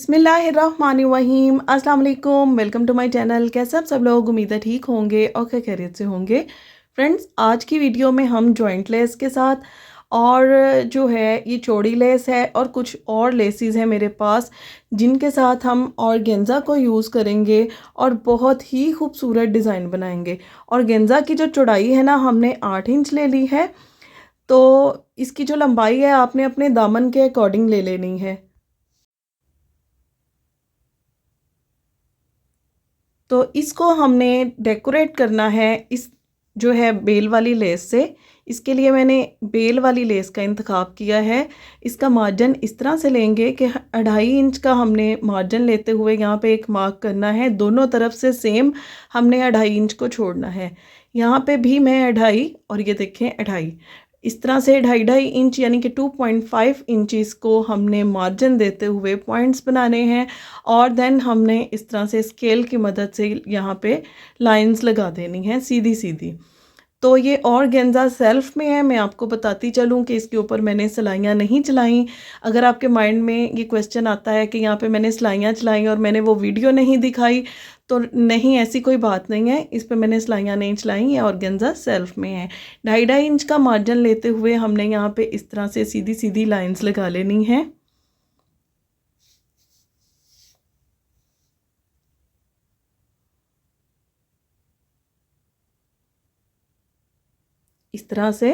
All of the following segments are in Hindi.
बिस्मिल्लाहिर्रहमानिर्रहीम अस्सलाम वालेकुम, वेलकम टू माय चैनल। कैसे आप सब लोग, उम्मीद है ठीक होंगे और खैरियत से होंगे। फ्रेंड्स, आज की वीडियो में हम जॉइंट लेस के साथ और जो है ये चौड़ी लेस है और कुछ और लेसेस हैं मेरे पास, जिनके साथ हम ऑर्गेन्जा को यूज़ करेंगे और बहुत ही खूबसूरत डिज़ाइन बनाएंगे। ऑर्गेन्जा की जो चौड़ाई है ना, हमने 8 इंच ले ली है। तो इसकी जो लंबाई है आपने अपने दामन के अकॉर्डिंग ले लेनी है। तो इसको हमने डेकोरेट करना है इस जो है बेल वाली लेस से। इसके लिए मैंने बेल वाली लेस का इंतखाब किया है। इसका मार्जिन इस तरह से लेंगे कि 2.5 इंच का हमने मार्जिन लेते हुए यहाँ पे एक मार्क करना है। दोनों तरफ से सेम हमने 2.5 इंच को छोड़ना है। यहाँ पे भी मैं 2.5 और ये देखें 2.5, इस तरह से 2.5 इंच यानी कि 2.5 इंचज़ को हमने मार्जिन देते हुए पॉइंट्स बनाने हैं। और देन हमने इस तरह से स्केल की मदद से यहाँ पे लाइंस लगा देनी है सीधी सीधी। तो ये ऑर्गेन्जा सेल्फ में है। मैं आपको बताती चलूँ कि इसके ऊपर मैंने सिलाइयाँ नहीं चलाई। अगर आपके माइंड में ये क्वेश्चन आता है कि यहाँ पे मैंने सिलाइयाँ चलाई और मैंने वो वीडियो नहीं दिखाई, तो नहीं, ऐसी कोई बात नहीं है। इस पे मैंने सिलाइयाँ नहीं चलाई, ये ऑर्गेन्जा सेल्फ में है। 2.5 इंच का मार्जिन लेते हुए हमने यहाँ पे इस तरह से सीधी सीधी लाइन्स लगा लेनी है। इस तरह से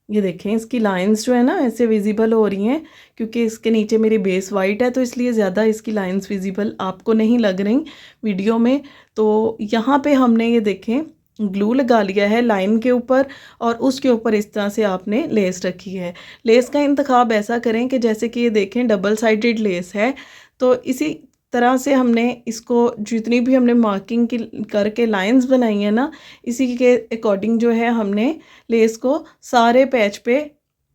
ये देखें, इसकी लाइंस जो है ना ऐसे विजिबल हो रही हैं, क्योंकि इसके नीचे मेरी बेस वाइट है तो इसलिए ज़्यादा इसकी लाइंस विजिबल आपको नहीं लग रही वीडियो में। तो यहाँ पे हमने ये देखें ग्लू लगा लिया है लाइन के ऊपर और उसके ऊपर इस तरह से आपने लेस रखी है। लेस का इंतखाब ऐसा करें कि जैसे कि ये देखें डबल साइडेड लेस है, तो इसी तरह से हमने इसको जितनी भी हमने मार्किंग की करके लाइंस बनाई है ना, इसी के अकॉर्डिंग जो है हमने लेस को सारे पैच पे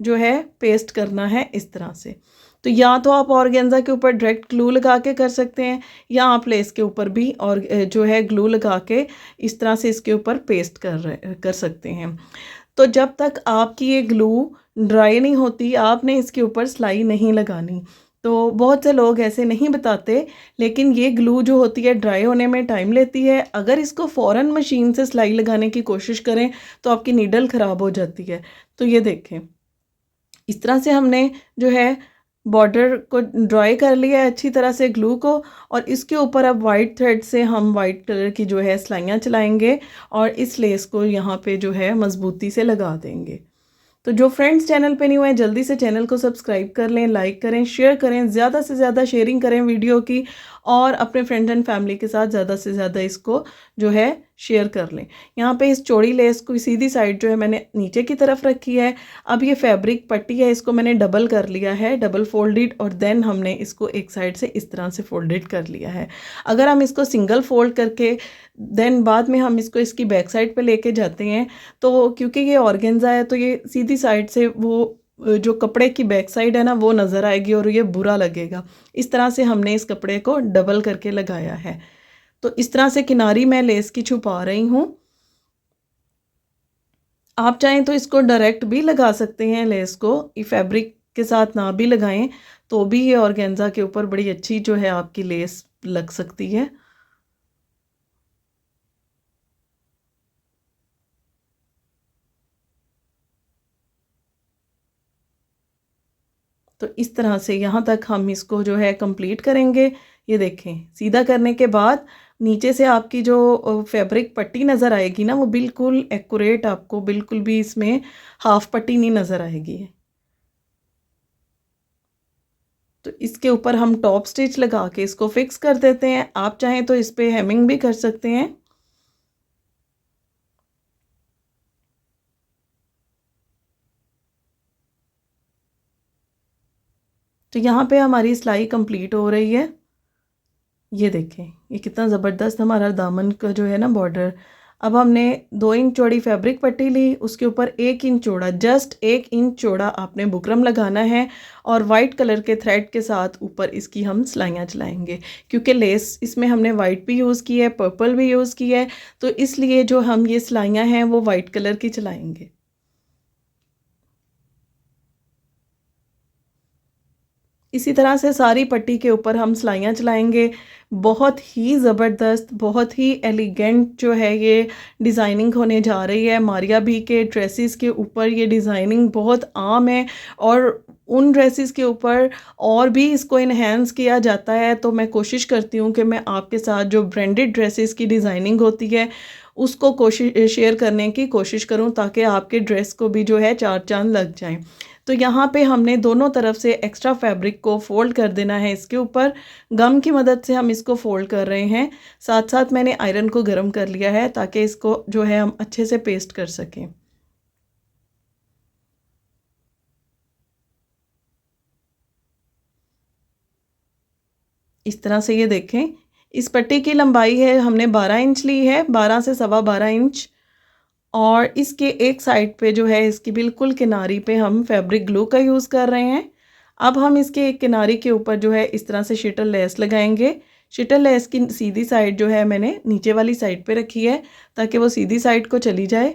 जो है पेस्ट करना है इस तरह से। तो या तो आप ऑर्गेन्जा के ऊपर डायरेक्ट ग्लू लगा के कर सकते हैं, या आप लेस के ऊपर भी और जो है ग्लू लगा के इस तरह से इसके ऊपर पेस्ट कर सकते हैं। तो जब तक आपकी ये ग्लू ड्राई नहीं होती, आपने इसके ऊपर सिलाई नहीं लगानी। तो बहुत से लोग ऐसे नहीं बताते, लेकिन ये ग्लू जो होती है ड्राई होने में टाइम लेती है। अगर इसको फ़ौरन मशीन से सिलाई लगाने की कोशिश करें तो आपकी नीडल ख़राब हो जाती है। तो ये देखें, इस तरह से हमने जो है बॉर्डर को ड्राई कर लिया है अच्छी तरह से ग्लू को, और इसके ऊपर अब वाइट थ्रेड से हम वाइट कलर की जो है सिलाइयाँ चलाएंगे और इस लेस को यहाँ पे जो है मज़बूती से लगा देंगे। तो जो फ्रेंड्स चैनल पे नहीं हुए हैं, जल्दी से चैनल को सब्सक्राइब कर लें, लाइक करें, शेयर करें, ज़्यादा से ज़्यादा शेयरिंग करें वीडियो की, और अपने फ्रेंड्स एंड फैमिली के साथ ज़्यादा से ज़्यादा इसको जो है शेयर कर लें। यहाँ पे इस चौड़ी लेस को सीधी साइड जो है मैंने नीचे की तरफ रखी है। अब ये फैब्रिक पट्टी है, इसको मैंने डबल कर लिया है, डबल फोल्डेड, और देन हमने इसको एक साइड से इस तरह से फोल्डेड कर लिया है। अगर हम इसको सिंगल फोल्ड करके देन बाद में हम इसको इसकी बैक साइड पे लेके जाते हैं, तो क्योंकि ये ऑर्गेन्जा है तो ये सीधी साइड से वो जो कपड़े की बैक साइड है ना वो नज़र आएगी और ये बुरा लगेगा। इस तरह से हमने इस कपड़े को डबल करके लगाया है। तो इस तरह से किनारी मैं लेस की छुपा रही हूँ। आप चाहें तो इसको डायरेक्ट भी लगा सकते हैं लेस को, ये फैब्रिक के साथ ना भी लगाएं तो भी ये ऑर्गेन्जा के ऊपर बड़ी अच्छी जो है आपकी लेस लग सकती है। तो इस तरह से यहाँ तक हम इसको जो है कंप्लीट करेंगे। ये देखें, सीधा करने के बाद नीचे से आपकी जो फैब्रिक पट्टी नज़र आएगी ना, वो बिल्कुल एक्यूरेट, आपको बिल्कुल भी इसमें हाफ पट्टी नहीं नज़र आएगी। तो इसके ऊपर हम टॉप स्टिच लगा के इसको फिक्स कर देते हैं। आप चाहें तो इस पर हेमिंग भी कर सकते हैं। तो यहाँ पे हमारी सिलाई कंप्लीट हो रही है। ये देखें, ये कितना ज़बरदस्त हमारा दामन का जो है ना बॉर्डर। अब हमने 2 इंच चौड़ी फैब्रिक पट्टी ली, उसके ऊपर 1 इंच चौड़ा, जस्ट 1 इंच चौड़ा आपने बुकरम लगाना है, और वाइट कलर के थ्रेड के साथ ऊपर इसकी हम सिलाइयाँ चलाएंगे। क्योंकि लेस इसमें हमने वाइट भी यूज़ की है, पर्पल भी यूज़ की है, तो इसलिए जो हम ये सिलाइयाँ हैं वो वाइट कलर की चलाएंगे। इसी तरह से सारी पट्टी के ऊपर हम सिलाइयाँ चलाएंगे। बहुत ही ज़बरदस्त, बहुत ही एलिगेंट जो है ये डिज़ाइनिंग होने जा रही है। मारिया बी के ड्रेसेस के ऊपर ये डिज़ाइनिंग बहुत आम है और उन ड्रेसेस के ऊपर और भी इसको इन्हेंस किया जाता है। तो मैं कोशिश करती हूँ कि मैं आपके साथ जो ब्रांडेड ड्रेसेस की डिज़ाइनिंग होती है उसको कोशिश शेयर करने की कोशिश करूँ, ताकि आपके ड्रेस को भी जो है चार चांद लग जाएं। तो यहाँ पे हमने दोनों तरफ से एक्स्ट्रा फैब्रिक को फ़ोल्ड कर देना है। इसके ऊपर गम की मदद से हम इसको फ़ोल्ड कर रहे हैं। साथ साथ मैंने आयरन को गर्म कर लिया है ताकि इसको जो है हम अच्छे से पेस्ट कर सकें। इस तरह से ये देखें, इस पट्टी की लंबाई है हमने 12 इंच ली है, 12 से सवा 12 इंच। और इसके एक साइड पे जो है इसकी बिल्कुल किनारी पे हम फैब्रिक ग्लू का यूज़ कर रहे हैं। अब हम इसके एक किनारी के ऊपर जो है इस तरह से शिटल लेस लगाएंगे। शिटल लेस की सीधी साइड जो है मैंने नीचे वाली साइड पे रखी है ताकि वो सीधी साइड को चली जाए।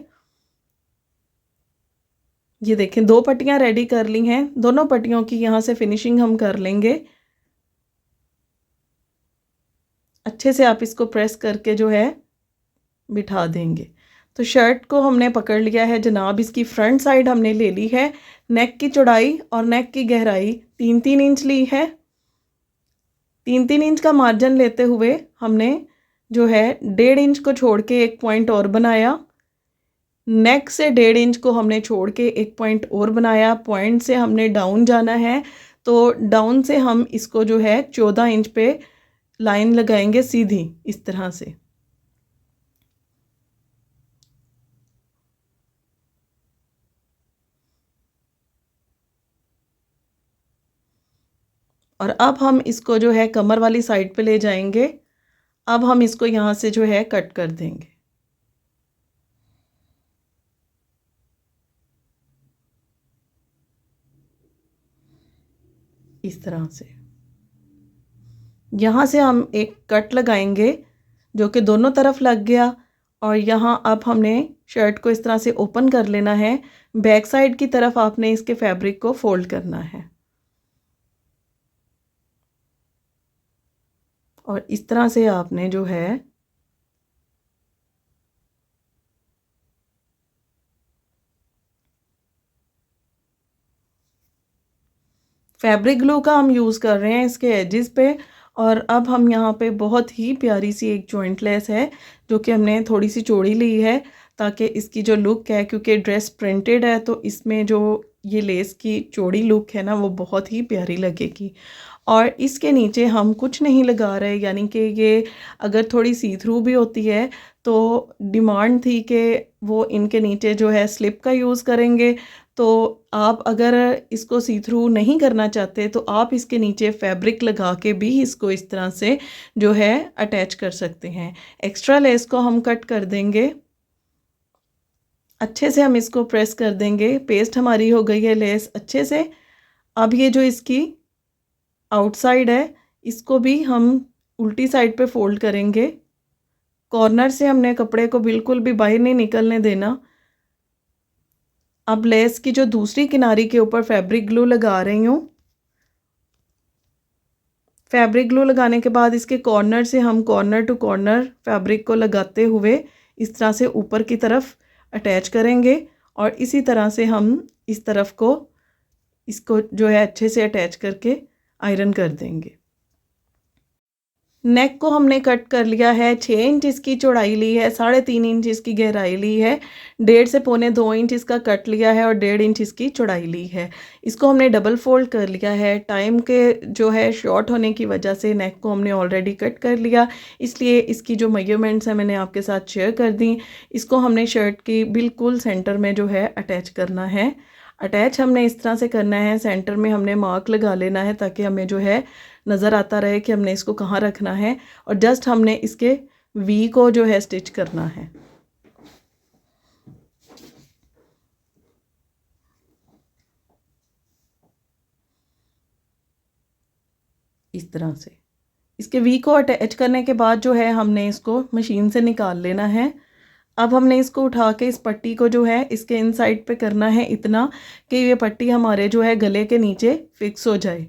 ये देखें, दो पट्टियाँ रेडी कर ली हैं। दोनों पट्टियों की यहाँ से फिनिशिंग हम कर लेंगे। अच्छे से आप इसको प्रेस करके जो है बिठा देंगे। तो शर्ट को हमने पकड़ लिया है जनाब। इसकी फ्रंट साइड हमने ले ली है। नेक की चौड़ाई और नेक की गहराई 3-3 इंच ली है। 3-3 इंच का मार्जिन लेते हुए हमने जो है 1.5 इंच को छोड़ के एक पॉइंट और बनाया। नेक से 1.5 इंच को हमने छोड़ के एक पॉइंट और बनाया। पॉइंट से हमने डाउन जाना है, तो डाउन से हम इसको जो है 14 इंच पे लाइन लगाएंगे सीधी इस तरह से। और अब हम इसको जो है कमर वाली साइड पे ले जाएंगे। अब हम इसको यहाँ से जो है कट कर देंगे इस तरह से। यहाँ से हम एक कट लगाएंगे जो कि दोनों तरफ लग गया। और यहाँ अब हमने शर्ट को इस तरह से ओपन कर लेना है। बैक साइड की तरफ आपने इसके फैब्रिक को फोल्ड करना है और इस तरह से आपने जो है फैब्रिक ग्लू का हम यूज़ कर रहे हैं इसके एजेस पे। और अब हम यहाँ पे बहुत ही प्यारी सी एक जॉइंट लेस है जो कि हमने थोड़ी सी चौड़ी ली है ताकि इसकी जो लुक है, क्योंकि ड्रेस प्रिंटेड है तो इसमें जो ये लेस की चौड़ी लुक है ना वो बहुत ही प्यारी लगेगी। और इसके नीचे हम कुछ नहीं लगा रहे, यानी कि ये अगर थोड़ी सी थ्रू भी होती है तो डिमांड थी कि वो इनके नीचे जो है स्लिप का यूज़ करेंगे। तो आप अगर इसको सी थ्रू नहीं करना चाहते तो आप इसके नीचे फैब्रिक लगा के भी इसको इस तरह से जो है अटैच कर सकते हैं। एक्स्ट्रा लेस को हम कट कर देंगे। अच्छे से हम इसको प्रेस कर देंगे। पेस्ट हमारी हो गई है लेस अच्छे से। अब ये जो इसकी आउटसाइड है इसको भी हम उल्टी साइड पे फोल्ड करेंगे। कॉर्नर से हमने कपड़े को बिल्कुल भी बाहर नहीं निकलने देना। अब लेस की जो दूसरी किनारी के ऊपर फैब्रिक ग्लू लगा रही हूँ। फैब्रिक ग्लू लगाने के बाद इसके कॉर्नर से हम कॉर्नर टू कॉर्नर फैब्रिक को लगाते हुए इस तरह से ऊपर की तरफ अटैच करेंगे और इसी तरह से हम इस तरफ को इसको जो है अच्छे से अटैच करके आयरन कर देंगे। नेक को हमने कट कर लिया है। 6 इंच इसकी चौड़ाई ली है, 3.5 इंच इसकी गहराई ली है, 1.5 से पौने 2 इंच इसका कट लिया है और 1.5 इंच इसकी चौड़ाई ली है। इसको हमने डबल फोल्ड कर लिया है। टाइम के जो है शॉर्ट होने की वजह से नेक को हमने ऑलरेडी कट कर लिया, इसलिए इसकी जो मेजरमेंट्स हैं मैंने आपके साथ शेयर कर दी। इसको हमने शर्ट की बिल्कुल सेंटर में जो है अटैच करना है। अटैच हमने इस तरह से करना है, सेंटर में हमने मार्क लगा लेना है ताकि हमें जो है नज़र आता रहे कि हमने इसको कहाँ रखना है। और जस्ट हमने इसके वी को जो है स्टिच करना है। इस तरह से इसके वी को अटैच करने के बाद जो है हमने इसको मशीन से निकाल लेना है। अब हमने इसको उठा के इस पट्टी को जो है इसके इनसाइड पे करना है इतना कि ये पट्टी हमारे जो है गले के नीचे फिक्स हो जाए।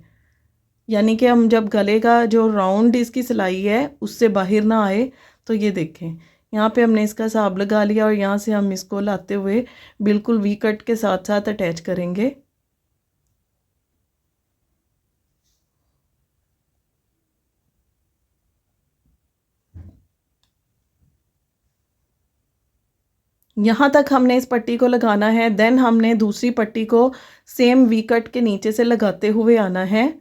यानी कि हम जब गले का जो राउंड इसकी सिलाई है उससे बाहर ना आए। तो ये देखें, यहाँ पे हमने इसका हिसाब लगा लिया और यहाँ से हम इसको लाते हुए बिल्कुल वी कट के साथ साथ अटैच करेंगे। यहाँ तक हमने इस पट्टी को लगाना है। देन हमने दूसरी पट्टी को सेम वी कट के नीचे से लगाते हुए आना है।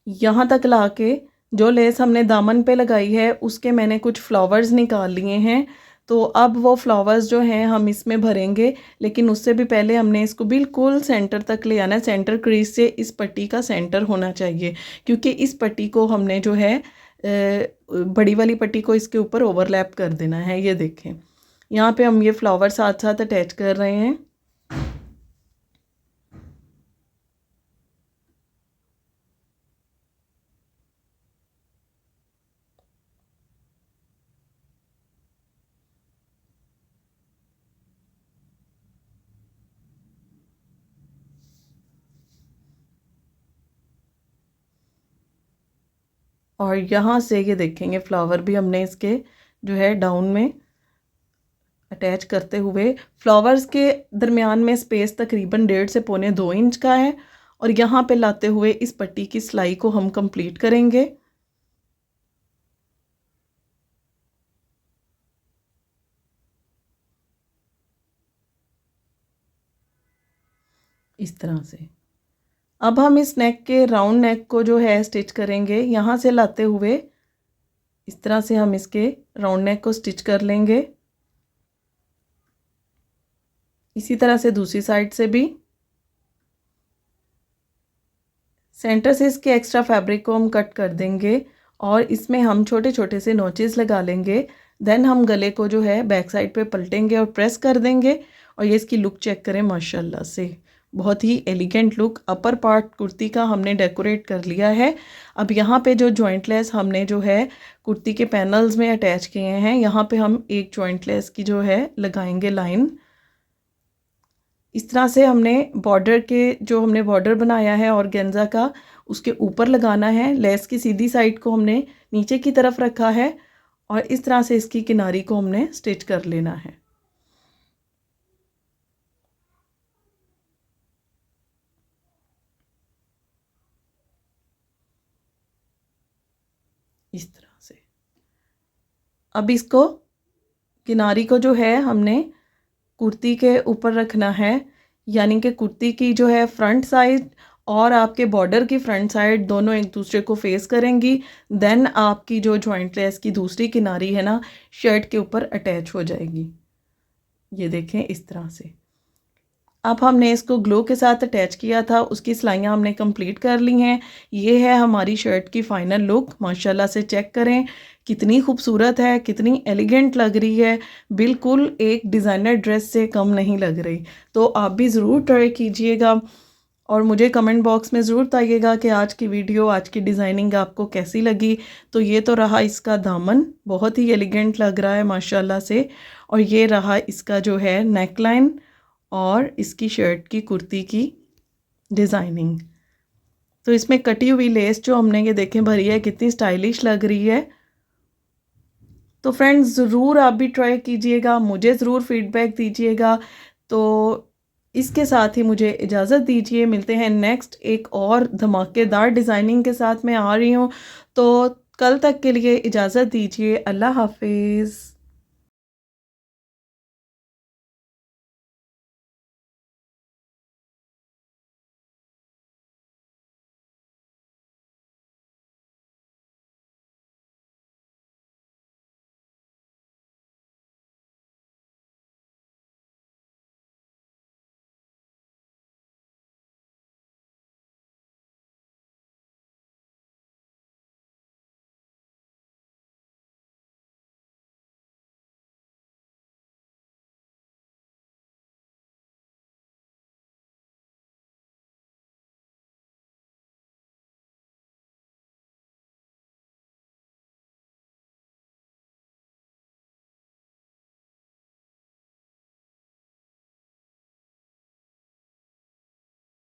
यहाँ तक ला के जो लेस हमने दामन पे लगाई है उसके मैंने कुछ फ्लावर्स निकाल लिए हैं। तो अब वो फ्लावर्स जो हैं हम इसमें भरेंगे, लेकिन उससे भी पहले हमने इसको बिल्कुल सेंटर तक ले आना है। सेंटर क्रीज से इस पट्टी का सेंटर होना चाहिए, क्योंकि इस पट्टी को हमने जो है बड़ी वाली पट्टी को इसके ऊपर ओवरलैप कर देना है। ये देखें, यहाँ पे हम ये फ्लावर साथ साथ अटैच कर रहे हैं। और यहाँ से ये देखेंगे फ्लावर भी हमने इसके जो है डाउन में अटैच करते हुए, फ्लावर्स के दरमियान में स्पेस तकरीबन 1.5 से पौने 2 इंच का है। और यहाँ पे लाते हुए इस पट्टी की सिलाई को हम कंप्लीट करेंगे इस तरह से। अब हम इस नेक के राउंड नेक को जो है स्टिच करेंगे। यहाँ से लाते हुए इस तरह से हम इसके राउंड नेक को स्टिच कर लेंगे। इसी तरह से दूसरी साइड से भी। सेंटर से इसके एक्स्ट्रा फैब्रिक को हम कट कर देंगे और इसमें हम छोटे छोटे से नोचेस लगा लेंगे। देन हम गले को जो है बैक साइड पे पलटेंगे और प्रेस कर देंगे। और ये इसकी लुक चेक करें, माशाल्लाह से बहुत ही एलिगेंट लुक। अपर पार्ट कुर्ती का हमने डेकोरेट कर लिया है। अब यहाँ पे जो जॉइंट लेस हमने जो है कुर्ती के पैनल्स में अटैच किए हैं, यहाँ पे हम एक जॉइंट लेस की जो है लगाएंगे लाइन। इस तरह से हमने बॉर्डर के जो हमने बॉर्डर बनाया है ऑर्गेन्जा का, उसके ऊपर लगाना है। लेस की सीधी साइड को हमने नीचे की तरफ रखा है और इस तरह से इसकी किनारी को हमने स्टिच कर लेना है इस तरह से। अब इसको किनारी को जो है हमने कुर्ती के ऊपर रखना है, यानी कि कुर्ती की जो है फ्रंट साइड और आपके बॉर्डर की फ्रंट साइड दोनों एक दूसरे को फेस करेंगी। देन आपकी जो जॉइंट लेस की दूसरी किनारी है ना, शर्ट के ऊपर अटैच हो जाएगी। ये देखें इस तरह से। अब हमने इसको ग्लो के साथ अटैच किया था, उसकी सिलाइयाँ हमने कंप्लीट कर ली हैं। ये है हमारी शर्ट की फ़ाइनल लुक। माशाल्लाह से चेक करें कितनी खूबसूरत है, कितनी एलिगेंट लग रही है। बिल्कुल एक डिज़ाइनर ड्रेस से कम नहीं लग रही। तो आप भी ज़रूर ट्राई कीजिएगा और मुझे कमेंट बॉक्स में ज़रूर बताइएगा कि आज की वीडियो, आज की डिज़ाइनिंग आपको कैसी लगी। तो ये तो रहा इसका दामन, बहुत ही एलिगेंट लग रहा है माशाल्लाह से। और ये रहा इसका जो है नेक लाइन और इसकी शर्ट की कुर्ती की डिज़ाइनिंग। तो इसमें कटी हुई लेस जो हमने ये देखें भरी है, कितनी स्टाइलिश लग रही है। तो फ्रेंड्स ज़रूर आप भी ट्राई कीजिएगा, मुझे ज़रूर फीडबैक दीजिएगा। तो इसके साथ ही मुझे इजाज़त दीजिए, मिलते हैं नेक्स्ट एक और धमाकेदार डिज़ाइनिंग के साथ मैं आ रही हूँ। तो कल तक के लिए इजाज़त दीजिए, अल्लाह हाफिज़।